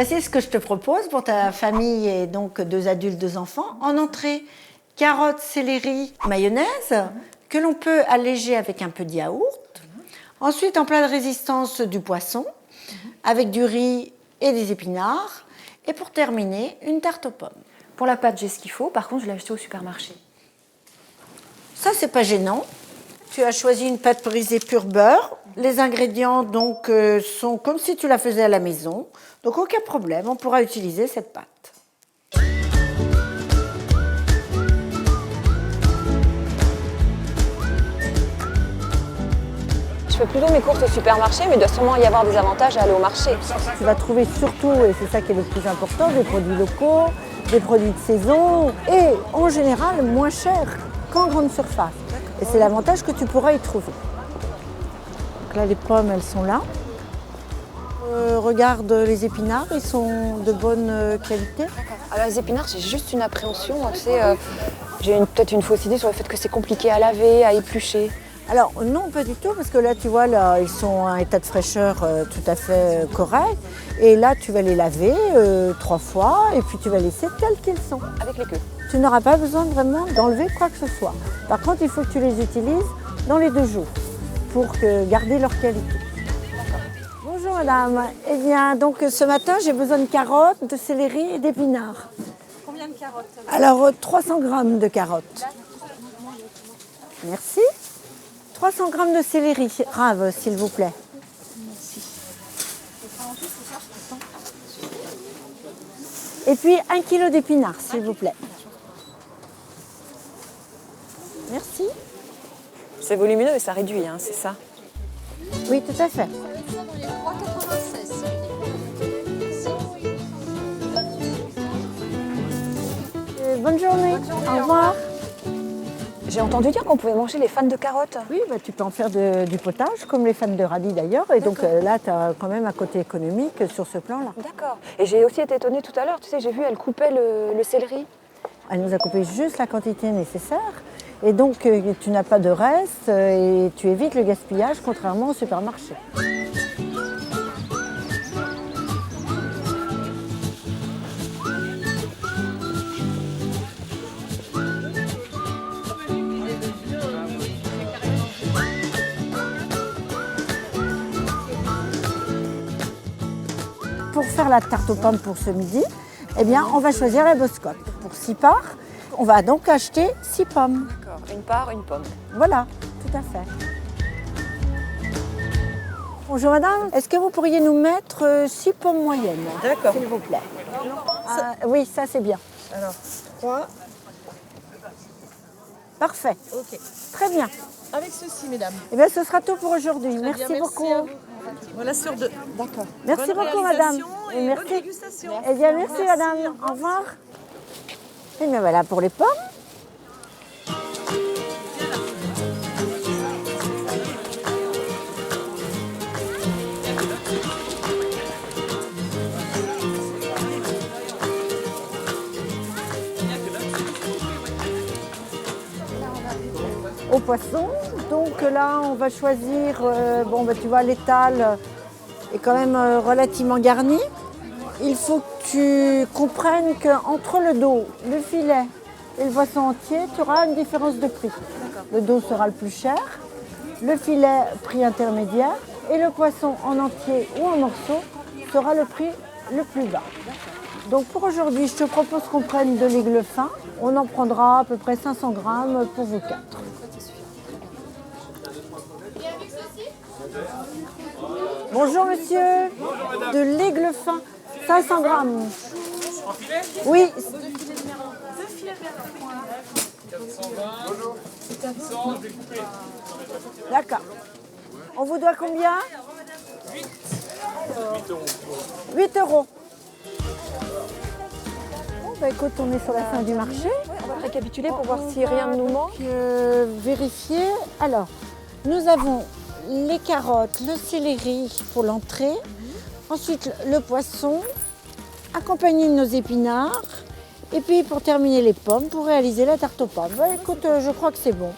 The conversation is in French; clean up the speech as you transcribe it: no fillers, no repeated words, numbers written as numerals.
Voici ce que je te propose pour ta famille et donc 2 adultes, 2 enfants. En entrée, carottes, céleri, mayonnaise, que l'on peut alléger avec un peu de yaourt. Ensuite, en plat de résistance, du poisson, avec du riz et des épinards. Et pour terminer, une tarte aux pommes. Pour la pâte, j'ai ce qu'il faut. Par contre, je l'ai acheté au supermarché. Ça, c'est pas gênant. Tu as choisi une pâte brisée pur beurre. Les ingrédients donc sont comme si tu la faisais à la maison. Donc aucun problème, on pourra utiliser cette pâte. Je fais plutôt mes courses au supermarché, mais il doit sûrement y avoir des avantages à aller au marché. Tu vas trouver surtout, et c'est ça qui est le plus important, des produits locaux, des produits de saison et en général moins chers qu'en grande surface. Et c'est l'avantage que tu pourras y trouver. Donc là, les pommes, elles sont là. Regarde les épinards, ils sont de bonne qualité. Alors les épinards, j'ai juste une appréhension. Tu sais, j'ai peut-être une fausse idée sur le fait que c'est compliqué à laver, à éplucher. Alors non, pas du tout, parce que là, tu vois, là, ils sont à un état de fraîcheur tout à fait correct. Et là, tu vas les laver 3 fois et puis tu vas laisser tels qu'ils sont. Avec les queues. Tu n'auras pas besoin vraiment d'enlever quoi que ce soit. Par contre, il faut que tu les utilises dans les 2 jours pour garder leur qualité. Bonjour madame. Eh bien, donc ce matin, j'ai besoin de carottes, de céleri et d'épinards. Combien de carottes? Alors, 300 grammes de carottes. Merci. 300 grammes de céleri rave, s'il vous plaît. Et puis 1 kilo d'épinards, s'il vous plaît. Merci. C'est volumineux et ça réduit, hein, c'est ça. Oui, tout à fait. Bonne journée. Au revoir. J'ai entendu dire qu'on pouvait manger les fans de carottes. Oui, bah, tu peux en faire du potage, comme les fans de radis d'ailleurs. Et donc là, tu as quand même un côté économique sur ce plan-là. D'accord. Et j'ai aussi été étonnée tout à l'heure, tu sais, j'ai vu, elle coupait le céleri. Elle nous a coupé juste la quantité nécessaire. Et donc, tu n'as pas de reste et tu évites le gaspillage, contrairement au supermarché. Pour faire la tarte aux pommes pour ce midi, eh bien, on va choisir la Boscotte. Pour 6 parts, on va donc acheter 6 pommes. D'accord. Une part, une pomme. Voilà, tout à fait. Bonjour madame, est-ce que vous pourriez nous mettre 6 pommes moyennes? D'accord. S'il vous plaît. Oui, ça c'est bien. Alors, 3. Parfait. Ok. Très bien. Avec ceci, mesdames. Eh bien, ce sera tout pour aujourd'hui. Très Merci bien, beaucoup. à vous. Voilà sur 2. D'accord. Merci Bonne beaucoup madame. réalisation et Et bonne merci. dégustation. Eh bien, merci madame. Au revoir. Et bien voilà pour les pommes. Au poisson, donc là on va choisir, tu vois l'étal est quand même relativement garni. Il faut que tu comprennes qu'entre le dos, le filet et le poisson entier, tu auras une différence de prix. Le dos sera le plus cher, le filet prix intermédiaire et le poisson en entier ou en morceaux sera le prix le plus bas. Donc pour aujourd'hui, je te propose qu'on prenne de l'aigle fin. On en prendra à peu près 500 grammes pour vous 4. Bonjour monsieur. Bonjour, de l'aigle fin, 500 grammes. En filet? Oui. 420. Bonjour. 600, je vais couper. D'accord. On vous doit combien? 8. 8 euros. Bon, bah écoute, on est sur la fin du marché. On va récapituler pour voir si rien ne nous manque. Vérifier. Alors, nous avons les carottes, le céleri pour l'entrée. Ensuite, le poisson, accompagné de nos épinards. Et puis, pour terminer, les pommes pour réaliser la tarte aux pommes. Bah, écoute, je crois que c'est bon.